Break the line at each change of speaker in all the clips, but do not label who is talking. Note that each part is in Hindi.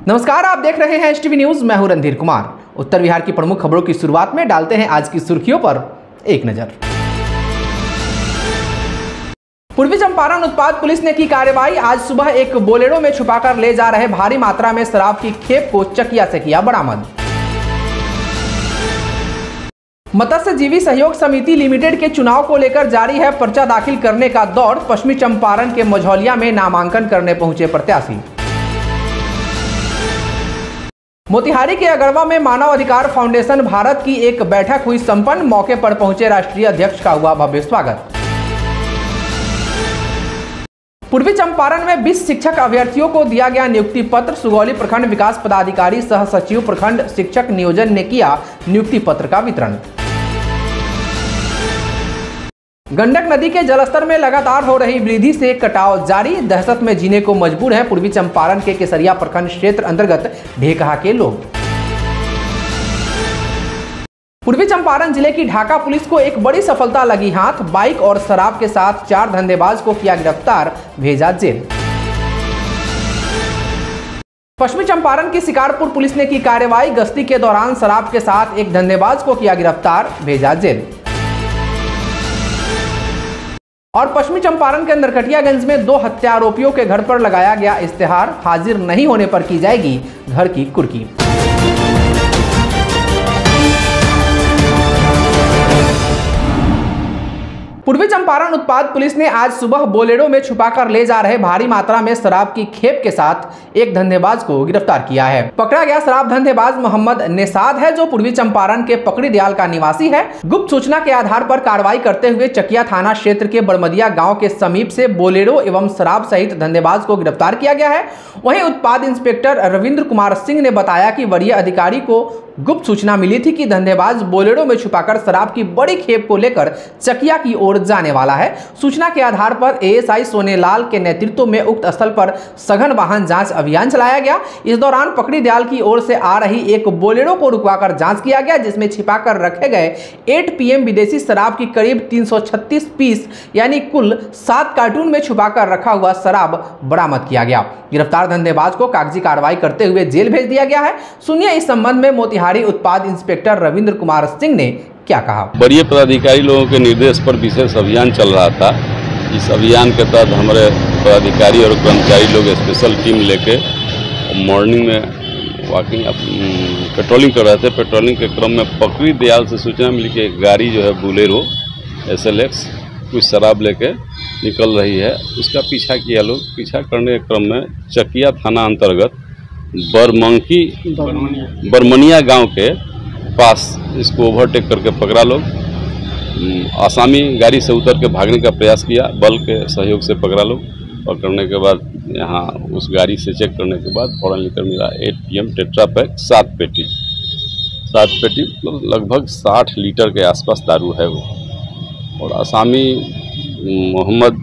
नमस्कार, आप देख रहे हैं एचटीवी न्यूज। मैं हूं रणधीर कुमार। उत्तर बिहार की प्रमुख खबरों की शुरुआत में डालते हैं आज की सुर्खियों पर एक नजर। पूर्वी चंपारण उत्पाद पुलिस ने की कार्रवाई। आज सुबह एक बोलेरो में छुपाकर ले जा रहे भारी मात्रा में शराब की खेप को चकिया से किया बरामद। मत्स्यजीवी सहयोग समिति लिमिटेड के चुनाव को लेकर जारी है पर्चा दाखिल करने का दौर। पश्चिमी चंपारण के मझौलिया में नामांकन करने पहुंचे प्रत्याशी। मोतिहारी के अगरवा में मानव अधिकार फाउंडेशन भारत की एक बैठक हुई संपन्न। मौके पर पहुंचे राष्ट्रीय अध्यक्ष का हुआ भव्य स्वागत। पूर्वी चंपारण में 20 शिक्षक अभ्यर्थियों को दिया गया नियुक्ति पत्र। सुगौली प्रखंड विकास पदाधिकारी सह सचिव प्रखंड शिक्षक नियोजन ने किया नियुक्ति पत्र का वितरण। गंडक नदी के जलस्तर में लगातार हो रही वृद्धि से कटाव जारी। दहशत में जीने को मजबूर हैं पूर्वी चंपारण के केसरिया प्रखंड क्षेत्र अंतर्गत ढेकहा के लोग। पूर्वी चंपारण जिले की ढाका पुलिस को एक बड़ी सफलता लगी हाथ। बाइक और शराब के साथ 4 धंधेबाज को किया गिरफ्तार, भेजा जेल। पश्चिमी चंपारण की शिकारपुर पुलिस ने की कार्रवाई। गश्ती के दौरान शराब के साथ एक धंधेबाज को किया गिरफ्तार, भेजा जेल। और पश्चिमी चंपारण के नरकटियागंज में 2 हत्या आरोपियों के घर पर लगाया गया इश्तेहार। हाजिर नहीं होने पर की जाएगी घर की कुर्की। पूर्वी चंपारण उत्पाद पुलिस ने आज सुबह बोलेरो में छुपाकर ले जा रहे भारी मात्रा में शराब की खेप के साथ एक धंधेबाज को गिरफ्तार किया है। पकड़ा गया शराब धंधेबाज मोहम्मद नेसाद है, जो पूर्वी चंपारण के पकड़ी दयाल का निवासी है। गुप्त सूचना के आधार पर कार्रवाई करते हुए चकिया थाना क्षेत्र के बड़मदिया गांव के समीप से बोलेरो एवं शराब सहित धंधेबाज को गिरफ्तार किया गया है। वहीं उत्पाद इंस्पेक्टर रविंद्र कुमार सिंह ने बताया कि वरीय अधिकारी को गुप्त सूचना मिली थी कि धंधेबाज बोलेरो में छुपाकर शराब की बड़ी खेप को लेकर चकिया की ओर जाने वाला है। सूचना के आधार पर एएसआई सोनेलाल के नेतृत्व में उक्त स्थल पर सघन वाहन जांच अभियान चलाया गया। इस दौरान पकड़ी दयाल की ओर से आ रही एक बोलेरो को रुकवाकर जांच किया गया, जिसमें छिपाकर रखे गए 8 PM विदेशी शराब की करीब 336 पीस यानी कुल 7 कार्टून में छुपाकर रखा हुआ शराब बरामद किया गया। गिरफ्तार धंधेबाज को कागजी कार्रवाई करते हुए जेल भेज दिया गया है। सुनिए इस संबंध में मोतिहारी उत्पाद इंस्पेक्टर रविंद्र कुमार सिंह ने क्या कहा।
वरीय पदाधिकारी लोगों के निर्देश पर विशेष अभियान चल रहा था। इस अभियान के तहत हमारे पदाधिकारी और कर्मचारी लोग स्पेशल टीम लेके मॉर्निंग में वॉकिंग पेट्रोलिंग कर रहे थे। पेट्रोलिंग के क्रम में पकड़ी दयाल से सूचना मिली कि एक गाड़ी जो है बोलेरो SLX कुछ शराब लेके निकल रही है। उसका पीछा किया लोग। पीछा करने के क्रम में चकिया थाना अंतर्गत बरमनिया गांव के पास इसको ओवरटेक करके पकड़ा लोग। आसामी गाड़ी से उतर के भागने का प्रयास किया, बल के सहयोग से पकड़ा लोग। पकड़ने के बाद यहाँ उस गाड़ी से चेक करने के बाद फौरन निकल मिला 8 PM टेट्रा पैक 7 पेटी मतलब लगभग 60 लीटर के आसपास दारू है वो। और आसामी मोहम्मद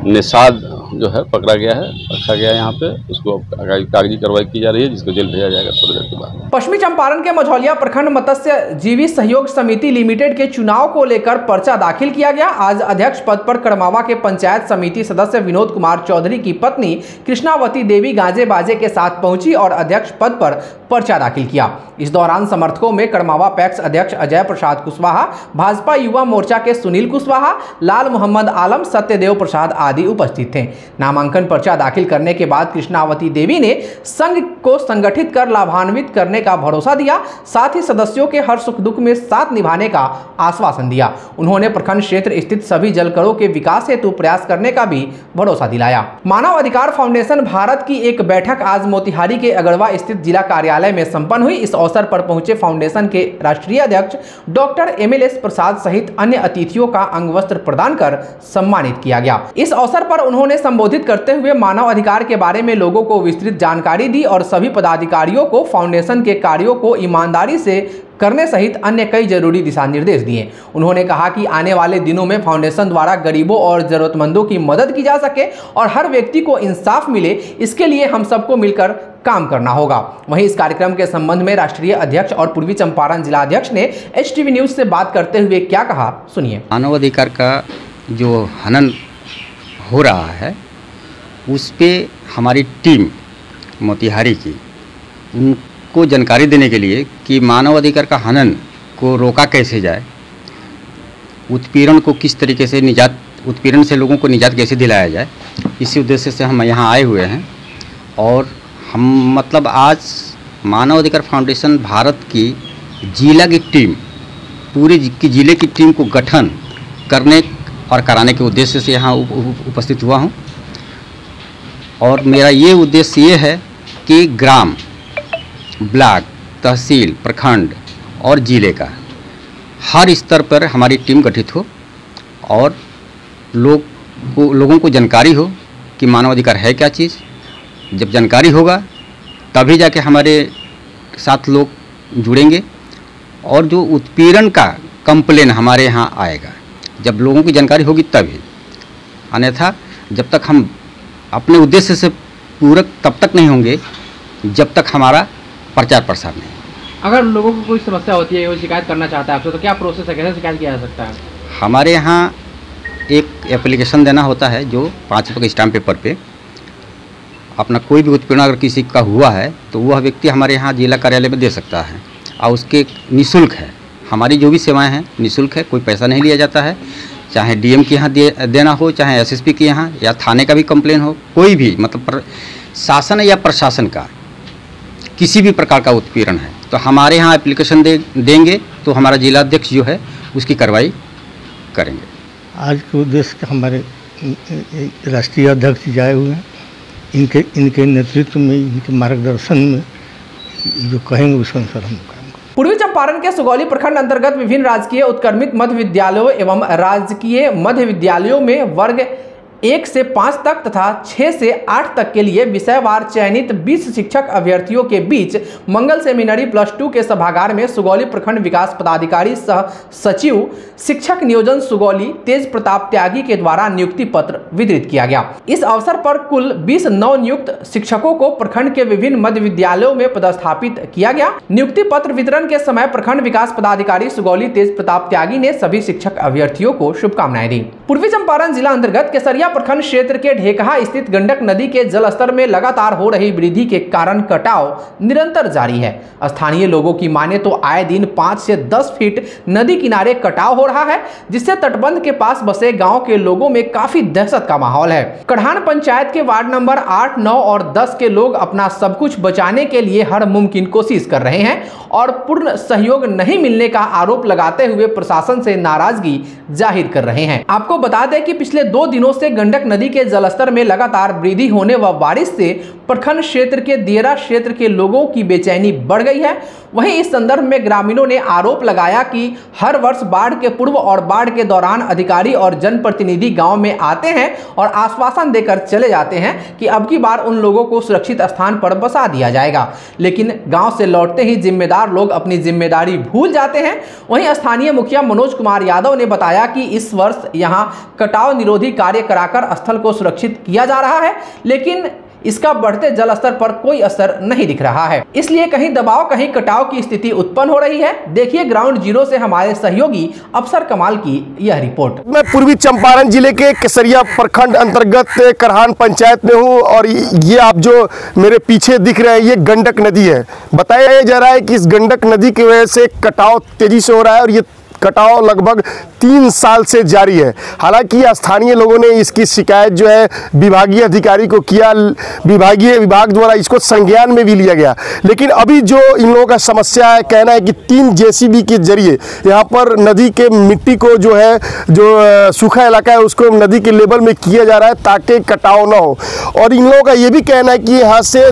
नेसाद जो है पकड़ा गया है, रखा गया है यहाँ पे। उसको कागजी कार्रवाई की जा रही है, जिसको जेल भेजा जाएगा थोड़ी देर के बाद।
पश्चिमी चंपारण के मझौलिया प्रखंड मत्स्यजीवी सहयोग समिति लिमिटेड के चुनाव को लेकर पर्चा दाखिल किया गया। आज अध्यक्ष पद पर करमावा के पंचायत समिति सदस्य विनोद कुमार चौधरी की पत्नी कृष्णावती देवी गाजे बाजे के साथ पहुंची और अध्यक्ष पद पर पर्चा दाखिल किया। इस दौरान समर्थकों में करमावा पैक्स अध्यक्ष अजय प्रसाद कुशवाहा, भाजपा युवा मोर्चा के सुनील कुशवाहा, लाल मोहम्मद आलम, सत्यदेव प्रसाद आदि उपस्थित थे। नामांकन पर्चा दाखिल करने के बाद कृष्णावती देवी ने संघ को संगठित कर लाभान्वित करने का भरोसा दिया। साथ ही सदस्यों के हर सुख दुख में साथ निभाने का आश्वासन दिया। उन्होंने प्रखंड क्षेत्र स्थित सभी जलकरों के विकास हेतु प्रयास करने का भी भरोसा दिलाया। मानव अधिकार फाउंडेशन भारत की एक बैठक आज मोतिहारी के अगरवा स्थित जिला कार्यालय में संपन्न हुई। इस अवसर पर पहुंचे फाउंडेशन के राष्ट्रीय अध्यक्ष डॉक्टर MLS प्रसाद सहित अन्य अतिथियों का अंगवस्त्र प्रदान कर सम्मानित किया गया। इस अवसर पर उन्होंने संबोधित करते हुए मानव अधिकार के बारे में लोगों को विस्तृत जानकारी दी और सभी पदाधिकारियों को फाउंडेशन के कार्यों को ईमानदारी से करने सहित अन्य कई जरूरी दिशा निर्देश दिए। उन्होंने कहा कि आने वाले दिनों में फाउंडेशन द्वारा गरीबों और जरूरतमंदों की मदद की जा सके और हर व्यक्ति को इंसाफ मिले, इसके लिए हम सबको मिलकर काम करना होगा। वहीं इस कार्यक्रम के संबंध में राष्ट्रीय अध्यक्ष और पूर्वी चंपारण जिलाध्यक्ष ने HTV न्यूज से बात करते हुए क्या कहा, सुनिए।
मानव अधिकार का जो हनन हो रहा है उस पे हमारी टीम मोतिहारी की उनको जानकारी देने के लिए कि मानव अधिकार का हनन को रोका कैसे जाए, उत्पीड़न को किस तरीके से उत्पीड़न से लोगों को निजात कैसे दिलाया जाए, इसी उद्देश्य से हम यहाँ आए हुए हैं। और हम मतलब आज मानव अधिकार फाउंडेशन भारत की जिला की टीम, पूरे की जिले की टीम को गठन करने और कराने के उद्देश्य से यहाँ उपस्थित हुआ हूँ। और मेरा ये उद्देश्य ये है कि ग्राम, ब्लॉक, तहसील, प्रखंड और जिले का हर स्तर पर हमारी टीम गठित हो और लोगों को जानकारी हो कि मानव अधिकार है क्या चीज़। जब जानकारी होगा तभी जाके हमारे साथ लोग जुड़ेंगे और जो उत्पीड़न का कंप्लेन हमारे यहाँ आएगा, जब लोगों की जानकारी होगी तभी। अन्यथा जब तक हम अपने उद्देश्य से पूरक तब तक नहीं होंगे जब तक हमारा प्रचार प्रसार नहीं।
अगर लोगों को कोई समस्या होती है, वो शिकायत करना चाहता है आपसे, तो क्या प्रोसेस है, कैसे शिकायत किया जा सकता है?
हमारे यहाँ एक एप्लीकेशन देना होता है जो 5 रुपये के स्टाम्प पेपर पे अपना कोई भी उत्पीड़न अगर किसी का हुआ है तो वह व्यक्ति हमारे यहाँ जिला कार्यालय में दे सकता है और उसके निःशुल्क है। हमारी जो भी सेवाएं हैं निःशुल्क है, कोई पैसा नहीं लिया जाता है। चाहे डीएम के यहाँ देना हो, चाहे एसएसपी के यहाँ, या थाने का भी कंप्लेन हो, कोई भी मतलब शासन या प्रशासन का किसी भी प्रकार का उत्पीड़न है तो हमारे यहाँ एप्लीकेशन देंगे तो हमारा जिला अध्यक्ष जो है उसकी कार्रवाई करेंगे।
आज के उद्देश्य हमारे राष्ट्रीय अध्यक्ष जी आए हुए हैं, इनके नेतृत्व में, इनके मार्गदर्शन में जो कहेंगे उस अनुसार हम करेंगे।
पूर्वी चंपारण के सुगौली प्रखंड अंतर्गत विभिन्न राजकीय उत्क्रमित मध्य विद्यालयों एवं राजकीय मध्य विद्यालयों में वर्ग 1 से 5 तक तथा 6 से 8 तक के लिए विषयवार चयनित 20 शिक्षक अभ्यर्थियों के बीच मंगल सेमिनरी +2 के सभागार में सुगौली प्रखंड विकास पदाधिकारी सह सचिव शिक्षक नियोजन सुगौली तेज प्रताप त्यागी के द्वारा नियुक्ति पत्र वितरित किया गया। इस अवसर पर कुल 20 नवनियुक्त शिक्षकों को प्रखंड के विभिन्न मध्य विद्यालयों में पदस्थापित किया गया। नियुक्ति पत्र वितरण के समय प्रखंड विकास पदाधिकारी सुगौली तेज प्रताप त्यागी ने सभी शिक्षक अभ्यर्थियों को शुभकामनाएं दी। पूर्वी चंपारण जिला अंतर्गत केसरिया प्रखंड क्षेत्र के ढेकहा स्थित गंडक नदी के जलस्तर में लगातार हो रही वृद्धि के कारण कटाव निरंतर जारी है। स्थानीय लोगों की माने तो आए दिन 5 से 10 फीट नदी किनारे कटाव हो रहा है, जिससे तटबंध के पास बसे गांव के लोगों में काफी दहशत का माहौल है। कढ़ान पंचायत के वार्ड नंबर 8, 9 और 10 के लोग अपना सब कुछ बचाने के लिए हर मुमकिन कोशिश कर रहे हैं और पूर्ण सहयोग नहीं मिलने का आरोप लगाते हुए प्रशासन से नाराजगी जाहिर कर रहे हैं। आपको बता दें कि पिछले 2 दिनों से गंडक नदी के जलस्तर में लगातार वृद्धि होने व बारिश से प्रखंड क्षेत्र के दियरा क्षेत्र के लोगों की बेचैनी बढ़ गई है। वहीं इस संदर्भ में ग्रामीणों ने आरोप लगाया कि हर वर्ष बाढ़ के पूर्व और बाढ़ के दौरान अधिकारी और जनप्रतिनिधि गांव में आते हैं और आश्वासन देकर चले जाते हैं कि अब की बार उन लोगों को सुरक्षित स्थान पर बसा दिया जाएगा, लेकिन गांव से लौटते ही जिम्मेदार लोग अपनी जिम्मेदारी भूल जाते हैं। वहीं स्थानीय मुखिया मनोज कुमार यादव ने बताया कि इस वर्ष यहां कटाव निरोधी कार्य कराकर स्थल को सुरक्षित किया जा रहा है, लेकिन इसका बढ़ते जलस्तर पर कोई असर नहीं दिख रहा है। इसलिए कहीं दबाव कहीं कटाव की स्थिति उत्पन्न हो रही है। देखिए ग्राउंड जीरो से हमारे सहयोगी अफसर कमाल की यह रिपोर्ट।
मैं पूर्वी चंपारण जिले के केसरिया प्रखंड अंतर्गत करहान पंचायत में हूं और ये आप जो मेरे पीछे दिख रहे हैं ये गंडक नदी है। बताया जा रहा है कि इस गंडक नदी की वजह से कटाव तेजी से हो रहा है और ये कटाव लगभग 3 साल से जारी है। हालांकि स्थानीय लोगों ने इसकी शिकायत जो है विभागीय अधिकारी को किया, विभाग द्वारा इसको संज्ञान में भी लिया गया, लेकिन अभी जो इन लोगों का समस्या है, कहना है कि 3 जेसीबी के जरिए यहाँ पर नदी के मिट्टी को जो है जो सूखा इलाका है उसको नदी के लेवल में किया जा रहा है ताकि कटाव ना हो। और इन लोगों का ये भी कहना है कि यहाँ से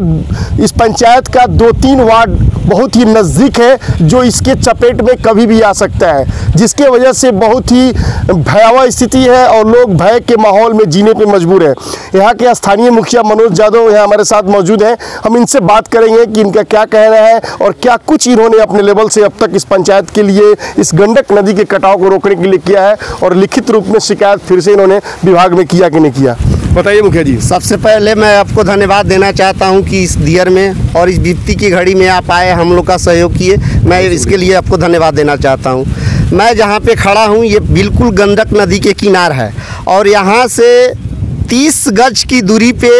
इस पंचायत का 2-3 वार्ड बहुत ही नज़दीक है जो इसके चपेट में कभी भी आ सकता है, जिसके वजह से बहुत ही भयावह स्थिति है और लोग भय के माहौल में जीने पे मजबूर हैं। यहाँ के स्थानीय मुखिया मनोज यादव यहाँ हमारे साथ मौजूद हैं। हम इनसे बात करेंगे कि इनका क्या कहना है और क्या कुछ इन्होंने अपने लेवल से अब तक इस पंचायत के लिए इस गंडक नदी के कटाव को रोकने के लिए किया है और लिखित रूप में शिकायत फिर से इन्होंने विभाग में किया कि नहीं किया। बताइए मुखिया जी।
सबसे पहले मैं आपको धन्यवाद देना चाहता हूं कि इस दियर में और इस विपत्ति की घड़ी में आप आए, हम लोग का सहयोग किए। मैं इसके लिए आपको धन्यवाद देना चाहता हूं। मैं जहां पे खड़ा हूं ये बिल्कुल गंडक नदी के किनार है और यहां से 30 गज की दूरी पे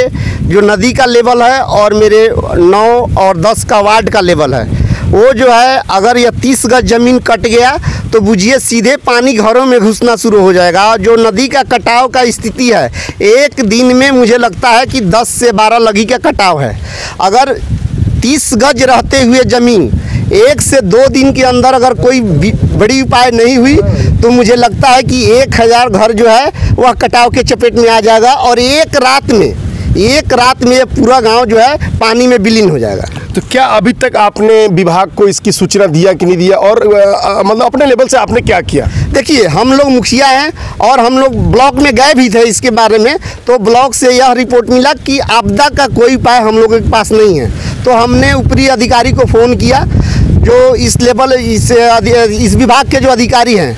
जो नदी का लेवल है और मेरे 9 और 10 का वार्ड का लेवल है, वो जो है अगर यह 30 गज ज़मीन कट गया तो बुझिए सीधे पानी घरों में घुसना शुरू हो जाएगा। और जो नदी का कटाव का स्थिति है, एक दिन में मुझे लगता है कि 10 से 12 लगी का कटाव है। अगर 30 गज रहते हुए ज़मीन 1 से 2 दिन के अंदर अगर कोई बड़ी उपाय नहीं हुई तो मुझे लगता है कि 1000 घर जो है वह कटाव के चपेट में आ जाएगा और एक रात में ये पूरा गांव जो है पानी में विलीन हो जाएगा।
तो क्या अभी तक आपने विभाग को इसकी सूचना दिया कि नहीं दिया, और मतलब अपने लेवल से आपने क्या किया?
देखिए, हम लोग मुखिया हैं और हम लोग ब्लॉक में गए भी थे इसके बारे में, तो ब्लॉक से यह रिपोर्ट मिला कि आपदा का कोई उपाय हम लोगों के पास नहीं है। तो हमने ऊपरी अधिकारी को फ़ोन किया, जो इस विभाग के जो अधिकारी हैं,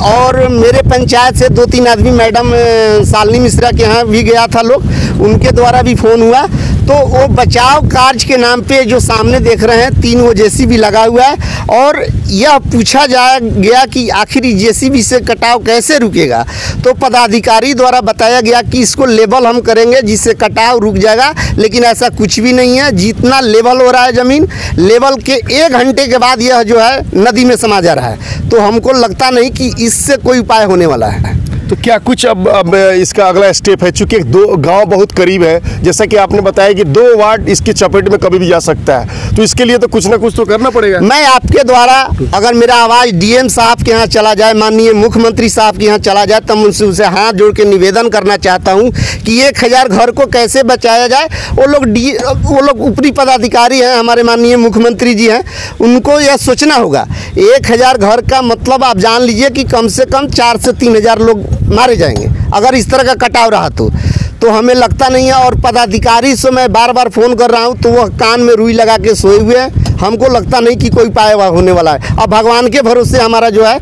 और मेरे पंचायत से 2-3 आदमी, मैडम शालिनी मिश्रा के यहाँ भी गया था लोग, उनके द्वारा भी फ़ोन हुआ। तो वो बचाव कार्य के नाम पे जो सामने देख रहे हैं 3 वो जेसीबी लगा हुआ है, और यह पूछा गया कि आखिर जेसीबी से कटाव कैसे रुकेगा। तो पदाधिकारी द्वारा बताया गया कि इसको लेवल हम करेंगे जिससे कटाव रुक जाएगा, लेकिन ऐसा कुछ भी नहीं है। जितना लेवल हो रहा है ज़मीन, लेवल के 1 घंटे के बाद यह जो है नदी में समा जा रहा है। तो हमको लगता नहीं कि इससे कोई उपाय होने वाला है।
तो क्या कुछ अब इसका अगला स्टेप है, चूंकि 2 गांव बहुत करीब है, जैसा कि आपने बताया कि 2 वार्ड इसकी चपेट में कभी भी जा सकता है, तो इसके लिए तो कुछ ना कुछ तो करना पड़ेगा।
मैं आपके द्वारा अगर मेरा आवाज़ डीएम साहब के यहाँ चला जाए, माननीय मुख्यमंत्री साहब के यहाँ चला जाए, तब उनसे हाथ जोड़ के निवेदन करना चाहता हूँ कि 1000 घर को कैसे बचाया जाए। वो लोग ऊपरी पदाधिकारी हैं, हमारे माननीय मुख्यमंत्री जी हैं, उनको यह सोचना होगा। 1000 घर का मतलब आप जान लीजिए कि कम से कम 4 से 3000 लोग मारे जाएंगे अगर इस तरह का कटाव रहा तो हमें लगता नहीं है। और पदाधिकारी से मैं बार फ़ोन कर रहा हूं तो वह कान में रुई लगा के सोए हुए हैं। हमको लगता नहीं कि कोई उपाय होने वाला है। अब भगवान के भरोसे हमारा जो है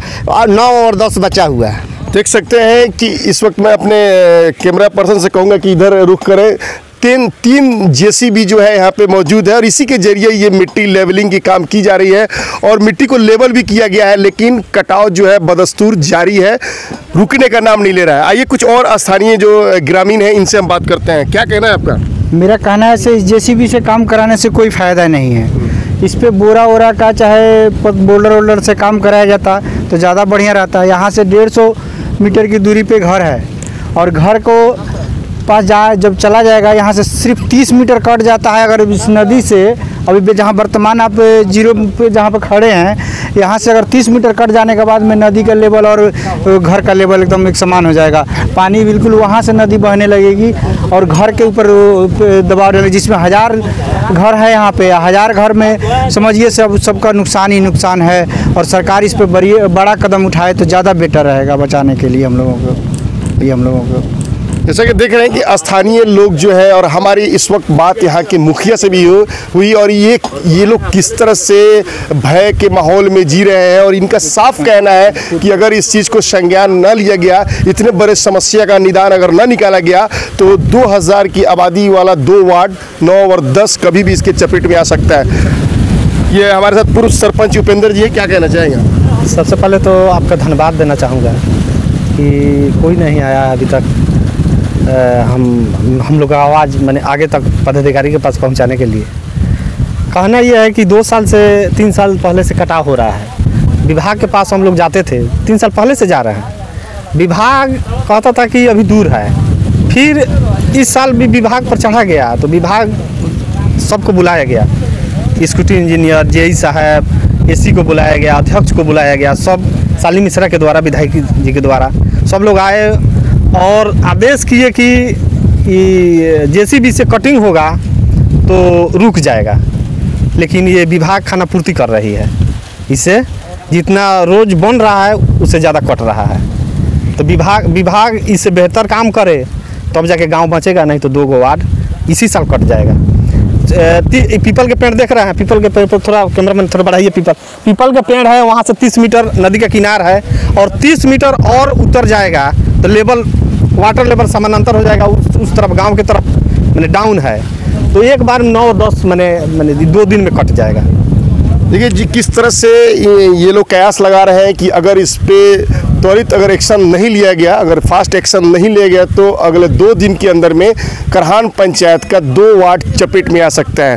9 और 10 बचा हुआ है।
देख सकते हैं कि इस वक्त मैं अपने कैमरा पर्सन से कहूँगा कि इधर रुख करें। 3 जेसीबी जो है यहाँ पे मौजूद है, और इसी के जरिए ये मिट्टी लेवलिंग की काम की जा रही है और मिट्टी को लेवल भी किया गया है, लेकिन कटाव जो है बदस्तूर जारी है, रुकने का नाम नहीं ले रहा है। आइए कुछ और स्थानीय जो ग्रामीण हैं इनसे हम बात करते हैं। क्या कहना है आपका?
मेरा कहना है इस जेसीबी से काम कराने से कोई फ़ायदा नहीं है। इस पे बोरा का चाहे बोल्डर से काम कराया जाता तो ज़्यादा बढ़िया रहता है। यहाँ से 150 मीटर की दूरी पे घर है, और घर को पास जब चला जाएगा, यहाँ से सिर्फ 30 मीटर कट जाता है। अगर इस नदी से अभी जहाँ वर्तमान आप 0 पे जहाँ पर खड़े हैं, यहाँ से अगर 30 मीटर कट जाने के बाद में नदी का लेवल और घर का लेवल एकदम एक समान हो जाएगा। पानी बिल्कुल वहाँ से नदी बहने लगेगी और घर के ऊपर दबाव डालेगी, जिसमें 1000 घर है। यहाँ पे 1000 घर में समझिए सबका नुकसान ही नुकसान है, और सरकार इस पर बड़ा कदम उठाए तो ज़्यादा बेटर रहेगा बचाने के लिए हम लोगों को।
जैसा कि देख रहे हैं कि स्थानीय लोग जो है, और हमारी इस वक्त बात यहाँ के मुखिया से भी हुई, और ये लोग किस तरह से भय के माहौल में जी रहे हैं, और इनका साफ कहना है कि अगर इस चीज़ को संज्ञान न लिया गया, इतने बड़े समस्या का निदान अगर न निकाला गया, तो 2000 की आबादी वाला 2 वार्ड 9 और 10 कभी भी इसके चपेट में आ सकता है। ये हमारे साथ पूर्व सरपंच उपेंद्र जी है, क्या कहना चाहेंगे?
सबसे पहले तो आपका धन्यवाद देना चाहूँगा कि कोई नहीं आया अभी तक हम लोग का आवाज़ मैंने आगे तक पदाधिकारी के पास पहुंचाने के लिए। कहना यह है कि 2 साल से 3 साल पहले से कटाव हो रहा है। विभाग के पास हम लोग जाते थे, 3 साल पहले से जा रहे हैं। विभाग कहता था कि अभी दूर है, फिर इस साल भी विभाग पर चढ़ा गया तो विभाग सबको बुलाया गया, स्कूटी इंजीनियर, जेई साहब, एसी को बुलाया गया, अध्यक्ष को बुलाया गया, सब शालिनी मिश्रा के द्वारा, विधायक जी के द्वारा सब लोग आए और आदेश किए कि जेसीबी से कटिंग होगा तो रुक जाएगा। लेकिन ये विभाग खाना पूर्ति कर रही है, इससे जितना रोज बन रहा है उससे ज़्यादा कट रहा है। तो विभाग इससे बेहतर काम करे तब जाके गांव बचेगा, नहीं तो 2 वार्ड इसी साल कट जाएगा। पीपल के पेड़ देख रहे हैं, पीपल के पेड़ पर थोड़ा कैमरामैन थोड़ा बढ़ाइए। पीपल का पेड़ है, वहाँ से 30 मीटर नदी का किनार है, और 30 मीटर और उतर जाएगा तो लेवल वाटर लेवल समानांतर हो जाएगा उस तरफ, गांव की तरफ मैंने डाउन है। तो एक बार 9 और 10 मैंने 2 दिन में कट जाएगा।
देखिए जी, किस तरह से ये लोग कयास लगा रहे हैं कि अगर इस पे त्वरित अगर एक्शन नहीं लिया गया, अगर फास्ट एक्शन नहीं लिया गया तो अगले 2 दिन के अंदर में करहान पंचायत का 2 वार्ड चपेट में आ सकता है।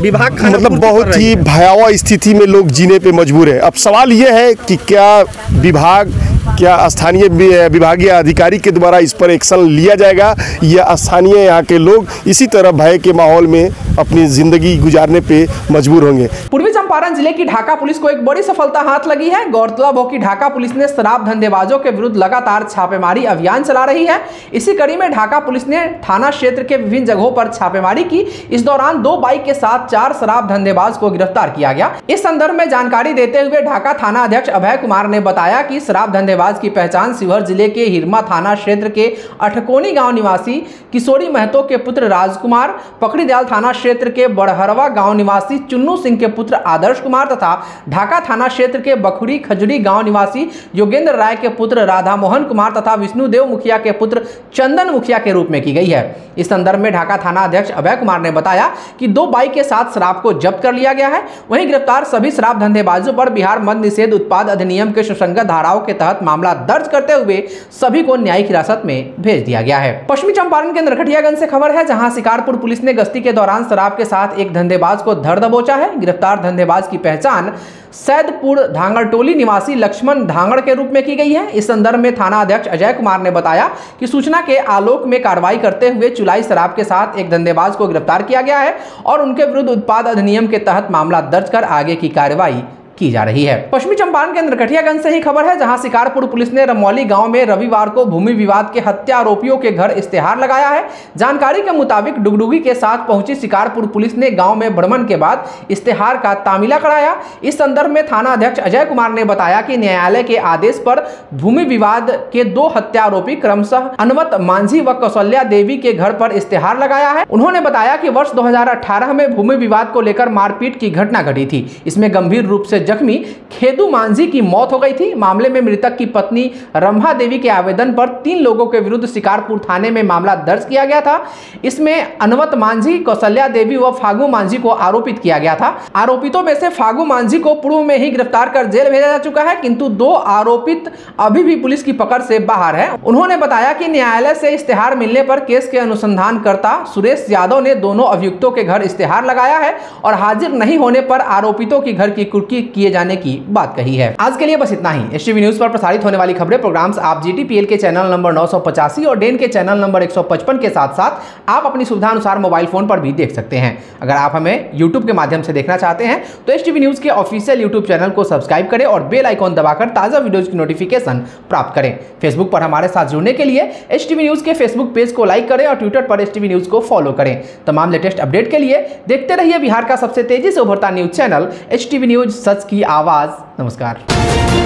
विभाग
मतलब बहुत ही भयावह स्थिति में लोग जीने पे मजबूर है। अब सवाल ये है कि क्या विभाग, क्या स्थानीय विभागीय अधिकारी के द्वारा इस पर एक्शन लिया जाएगा या स्थानीय यहाँ के लोग इसी तरह भय के माहौल में अपनी ज़िंदगी गुजारने पे मजबूर होंगे।
पूर्वी चंपारण जिले की ढाका पुलिस को एक बड़ी सफलता हाथ लगी है। गौरतलब हो कि ढाका पुलिस ने शराब धंधेबाजों के विरुद्ध लगातार छापेमारी अभियान चला रही है। इसी कड़ी में ढाका पुलिस ने थाना क्षेत्र के विभिन्न जगहों पर छापेमारी की। इस दौरान 2 बाइक के साथ 4 शराब धंधेबाज को गिरफ्तार किया गया। इस संदर्भ में जानकारी देते हुए ढाका थाना अध्यक्ष अभय कुमार ने बताया कि शराब धंधेबाज की पहचान शिवहर जिले के हिरमा थाना क्षेत्र के अठकोनी गांव निवासी किशोरी महतो के पुत्र राजकुमार, पकड़ीदयाल थाना क्षेत्र के बड़हरवा गांव निवासी चुन्नू सिंह के पुत्र आदर्श कुमार तथा ढाका थाना क्षेत्र के बखुरी खजुरी गांव निवासी योगेंद्र राय के पुत्र राधा मोहन कुमार तथा विष्णुदेव मुखिया के पुत्र चंदन मुखिया के रूप में की गई है। इस संदर्भ में ढाका थाना अध्यक्ष अभय कुमार ने बताया कि 2 बाइक के साथ शराब को जब्त कर लिया गया है। वहीं गिरफ्तार सभी शराब धंधेबाजों पर बिहार मद्य निषेध उत्पाद अधिनियम के सुसंगत धाराओं के तहत मामला दर्ज करते हुए सभी को न्यायिक हिरासत में भेज दिया गया है। पश्चिमी चंपारण के नरकटियागंज से खबर है, जहां शिकारपुर पुलिस ने गश्ती के दौरान शराब के साथ एक धंधेबाज को धर दबोचा है। गिरफ्तार धंधेबाज की पहचान सैदपुर धांगड़टोली निवासी लक्ष्मण धांगड़ के रूप में की गई है। इस संदर्भ में थाना अध्यक्ष अजय कुमार ने बताया कि सूचना के आलोक में कार्रवाई करते हुए चुलाई शराब के साथ एक धंधेबाज को गिरफ्तार किया गया है और उनके विरुद्ध उत्पाद अधिनियम के तहत मामला दर्ज कर आगे की कार्रवाई की जा रही है। पश्चिमी चंपारण के नरकटियागंज से ही खबर है, जहां शिकारपुर पुलिस ने रमौली गांव में रविवार को भूमि विवाद के हत्या आरोपियों के घर इश्तेहार लगाया है। जानकारी के मुताबिक डुगडुगी के साथ पहुंची शिकारपुर पुलिस ने गांव में भ्रमण के बाद इश्तेहार का तामीला कराया। इस संदर्भ में थाना अध्यक्ष अजय कुमार ने बताया कि न्यायालय के आदेश पर भूमि विवाद के 2 हत्या आरोपी क्रमशः अनवत मांझी व कौशल्या देवी के घर पर इश्तेहार लगाया है। उन्होंने बताया कि वर्ष 2018 में भूमि विवाद को लेकर मारपीट की घटना घटी थी। इसमें गंभीर रूप से जख्मी खेदू मांझी की मौत हो गई थी। मामले में मृतक की पत्नी रंभा देवी के आवेदन पर 3 लोगों के विरुद्ध शिकारपुर थाने में मामला दर्ज किया गया था। इसमें अनवत मांझी, कौशल्या देवी व फागू मांझी को आरोपित किया गया था। आरोपितों में से फागू मांझी को पूर्व में ही गिरफ्तार कर जेल भेजा जा चुका है, किंतु 2 आरोपित अभी भी पुलिस की पकड़ से बाहर है। उन्होंने बताया कि न्यायालय से इश्तेहार मिलने पर केस के अनुसंधानकर्ता सुरेश यादव ने दोनों अभियुक्तों के घर इश्तेहार लगाया है और हाजिर नहीं होने पर आरोपितों की घर की कुर्की किए जाने की बात कही है। आज के लिए बस इतना ही। एसटीवी न्यूज पर प्रसारित होने वाली खबरें, प्रोग्राम्स आप जीटीपीएल के चैनल नंबर 985 और डेन के चैनल नंबर 155 के साथ साथ आप अपनी सुविधा अनुसार मोबाइल फोन पर भी देख सकते हैं। अगर आप हमें यूट्यूब के माध्यम से देखना चाहते हैं तो एसटीवी न्यूज के ऑफिशियल यूट्यूब चैनल को सब्सक्राइब करें और बेल आइकॉन दबाकर ताजा वीडियोज की नोटिफिकेशन प्राप्त करें। फेसबुक पर हमारे साथ जुड़ने के लिए एसटीवी न्यूज के फेसबुक पेज को लाइक करें और ट्विटर पर एसटीवी न्यूज को फॉलो करें। तमाम लेटेस्ट अपडेट के लिए देखते रहिए बिहार का सबसे तेजी से उभरता न्यूज चैनल एसटीवी न्यूज, सच की आवाज। नमस्कार।